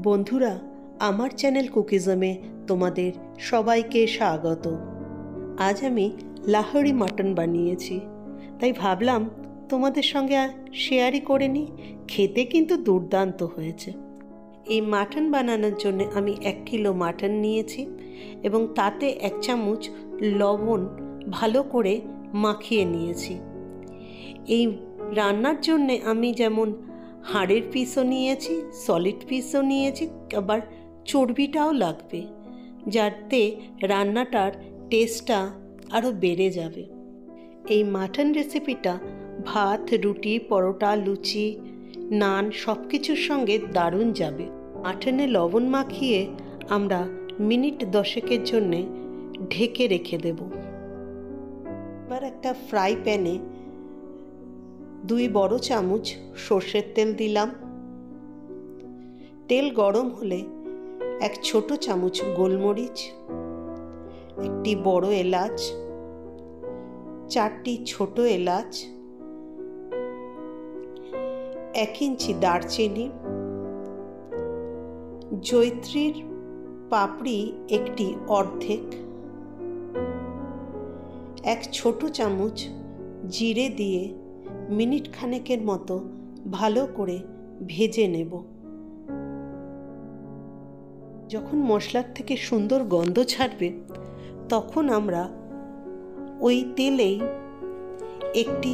বন্ধুরা, আমার চ্যানেল কুকিজমে তোমাদের সবাইকে স্বাগত। আজ আমি লাহোরি মাটন বানিয়েছি, তাই ভাবলাম তোমাদের সঙ্গে শেয়ারই করে নিই। খেতে কিন্তু দুর্দান্ত হয়েছে। এই মাটন বানানোর জন্য আমি 1 কিলো মাটন নিয়েছি এবং তাতে 1 চামচ লবণ ভালো করে মাখিয়ে নিয়েছি। এই রান্নার জন্যে আমি যেমন হাড়ের পিসও নিয়েছি, সলিড পিসও নিয়েছি, আবার চর্বিটাও লাগবে, যাতে রান্নাটার টেস্টটা আরও বেড়ে যাবে। এই মাটন রেসিপিটা ভাত, রুটি, পরোটা, লুচি, নান সব কিছুর সঙ্গে দারুণ যাবে। মাটনে লবণ মাখিয়ে আমরা মিনিট 10 জন্যে ঢেকে রেখে দেব। এবার একটা ফ্রাই প্যানে 2 বড় চামচ সর্ষের তেল দিলাম। তেল গরম হলে 1 ছোট চামচ গোলমরিচ, 1টি বড় এলাচ, 4টি ছোট এলাচ, 1 ইঞ্চি দারচিনি, জয়িত্রীর পাপড়ি একটি অর্ধেক, 1 ছোট চামচ জিরে দিয়ে মিনিট খানেকের মতো ভালো করে ভেজে নেব। যখন মশলার থেকে সুন্দর গন্ধ ছাড়বে, তখন আমরা ওই তেলেই একটি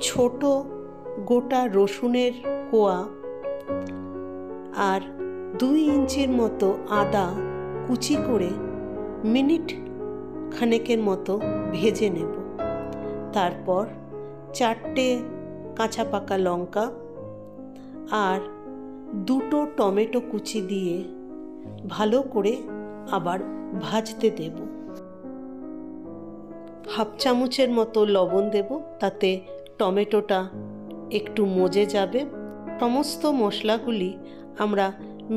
ছোট গোটা রসুনের কোয়া আর 2 ইঞ্চির মতো আদা কুচি করে মিনিট খানেকের মতো ভেজে নেব। তারপর 4টে কাঁচা পাকা লঙ্কা আর 2টো টমেটো কুচি দিয়ে ভালো করে আবার ভাজতে দেব। হাফ চামচের মতো লবণ দেব, তাতে টমেটোটা একটু মজে যাবে। সমস্ত মশলাগুলি আমরা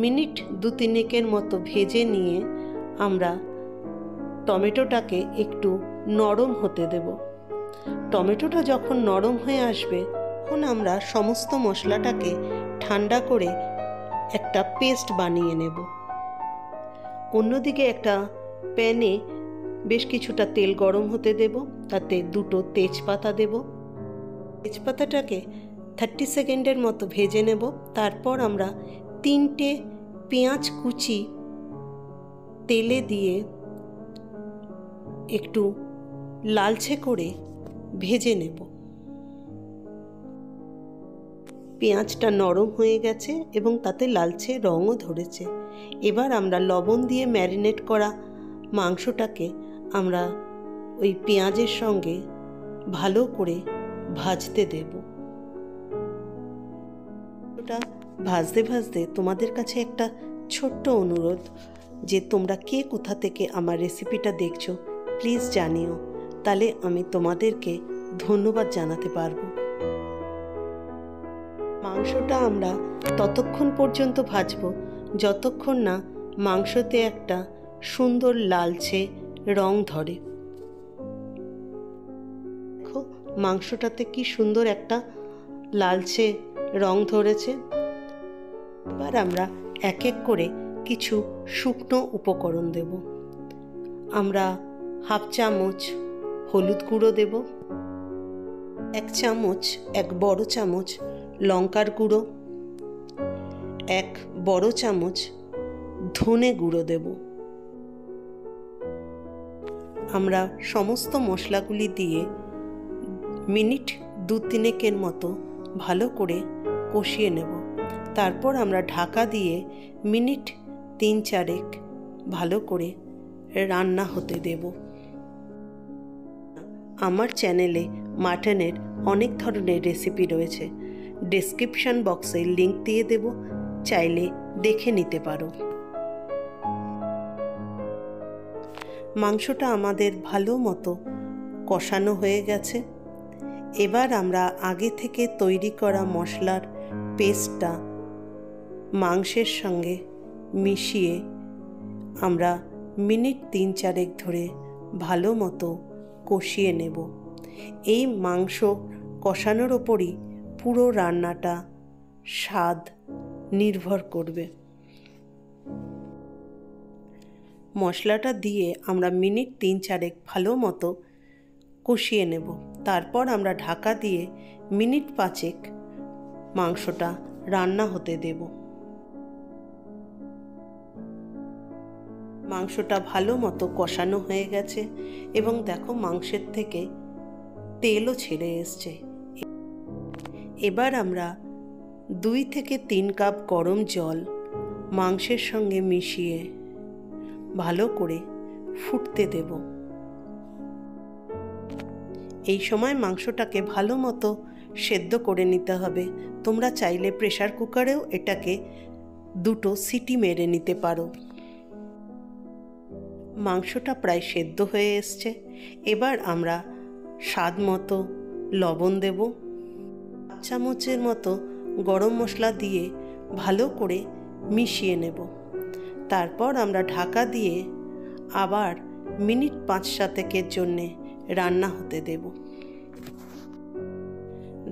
মিনিট 2-3 মতো ভেজে নিয়ে আমরা টমেটোটাকে একটু নরম হতে দেব। টমেটোটা যখন নরম হয়ে আসবে, তখন আমরা সমস্ত মশলাটাকে ঠান্ডা করে একটা পেস্ট বানিয়ে নেব। অন্যদিকে একটা প্যানে বেশ কিছুটা তেল গরম হতে দেব, তাতে 2টো তেজপাতা দেব। তেজপাতাটাকে 30 সেকেন্ডের মতো ভেজে নেব। তারপর আমরা 3টে পেঁয়াজ কুচি তেলে দিয়ে একটু লালচে করে ভেজে নেব। পেঁয়াজটা নরম হয়ে গেছে এবং তাতে লালচে রঙও ধরেছে। এবার আমরা লবণ দিয়ে ম্যারিনেট করা মাংসটাকে আমরা ওই পেঁয়াজের সঙ্গে ভালো করে ভাজতে দেব। ওটা ভাজতে ভাজতে তোমাদের কাছে একটা ছোট্ট অনুরোধ, যে তোমরা কে কোথা থেকে আমার রেসিপিটা দেখছো প্লিজ জানিও, তাহলে আমি তোমাদেরকে ধন্যবাদ জানাতে পারবো। মাংসটা আমরা ততক্ষণ পর্যন্ত ভাজবো যতক্ষণ না মাংসতে একটা সুন্দর লালচে রং ধরে। দেখো মাংসটাতে কি সুন্দর একটা লালচে রং ধরেছে। এবার আমরা এক এক করে কিছু শুকনো উপকরণ দেব। আমরা হাফ চামচ হলুদ গুঁড়ো দেব, 1 বড় চামচ লঙ্কার গুঁড়ো, 1 বড় চামচ ধনে গুঁড়ো দেব। আমরা সমস্ত মশলাগুলি দিয়ে মিনিট 2-3 মতো ভালো করে কষিয়ে নেব। তারপর আমরা ঢাকা দিয়ে মিনিট 3-4 ভালো করে রান্না হতে দেব। আমার চ্যানেলে মাটনের অনেক ধরনের রেসিপি রয়েছে, ডেসক্রিপশন বক্সে লিংক দিয়ে দেব, চাইলে দেখে নিতে পারো। মাংসটা আমাদের ভালো মতো কষানো হয়ে গেছে। এবার আমরা আগে থেকে তৈরি করা মশলার পেস্টটা মাংসের সঙ্গে মিশিয়ে আমরা মিনিট 3-4 ধরে ভালো মতো কষিয়ে নেব। এই মাংস কষানোর ওপরই পুরো রান্নাটা স্বাদ নির্ভর করবে। মশলাটা দিয়ে আমরা মিনিট 3-4 ভালো মতো কষিয়ে নেব। তারপর আমরা ঢাকা দিয়ে মিনিট 5 মাংসটা রান্না হতে দেব। মাংসটা ভালো মতো কষানো হয়ে গেছে এবং দেখো মাংসের থেকে তেলও ছেড়ে এসছে। এবার আমরা 2 থেকে 3 কাপ গরম জল মাংসের সঙ্গে মিশিয়ে ভালো করে ফুটতে দেব। এই সময় মাংসটাকে ভালো মতো সেদ্ধ করে নিতে হবে। তোমরা চাইলে প্রেসার কুকারেও এটাকে 2টো সিটি মেরে নিতে পারো। মাংসটা প্রায় সেদ্ধ হয়ে এসছে। এবার আমরা স্বাদ মতো লবণ দেব। 1 চামচের মতো গরম মশলা দিয়ে ভালো করে মিশিয়ে নেব। তারপর আমরা ঢাকা দিয়ে আবার মিনিট 5-7 জন্যে রান্না হতে দেব।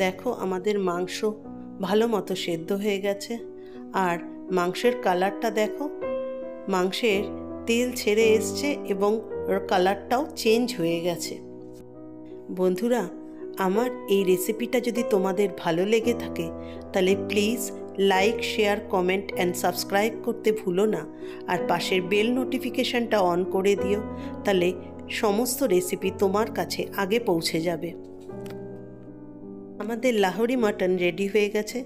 দেখো আমাদের মাংস ভালো মতো সেদ্ধ হয়ে গেছে। আর মাংসের কালারটা দেখো, মাংসের তেল ছেড়ে এসছে এবং কালারটাও চেঞ্জ হয়ে গেছে। বন্ধুরা, আমার এই রেসিপিটা যদি তোমাদের ভালো লেগে থাকে তাহলে please like, share, comment and subscribe করতে ভুলো না। আর পাশের বেল নোটিফিকেশনটা অন করে দিও, তাহলে সমস্ত রেসিপি তোমার কাছে আগে পৌঁছে যাবে। আমাদের লাহোরি মাটন রেডি হয়ে গেছে।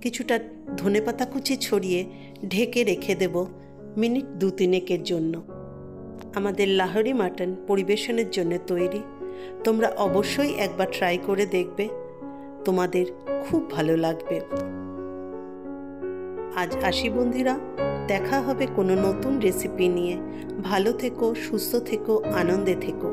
কিছুটা ধনেপাতা কুচি ছড়িয়ে ঢেকে রেখে দেব মিনিট 2-3 জন্য। আমাদের লাহোরি মাটন পরিবেশনের জন্য তৈরি। তোমরা অবশ্যই একবার ট্রাই করে দেখবে, তোমাদের খুব ভালো লাগবে। আজ আসি বন্ধুরা, দেখা হবে কোনো নতুন রেসিপি নিয়ে। ভালো থেকো, সুস্থ থেকো, আনন্দে থেকো।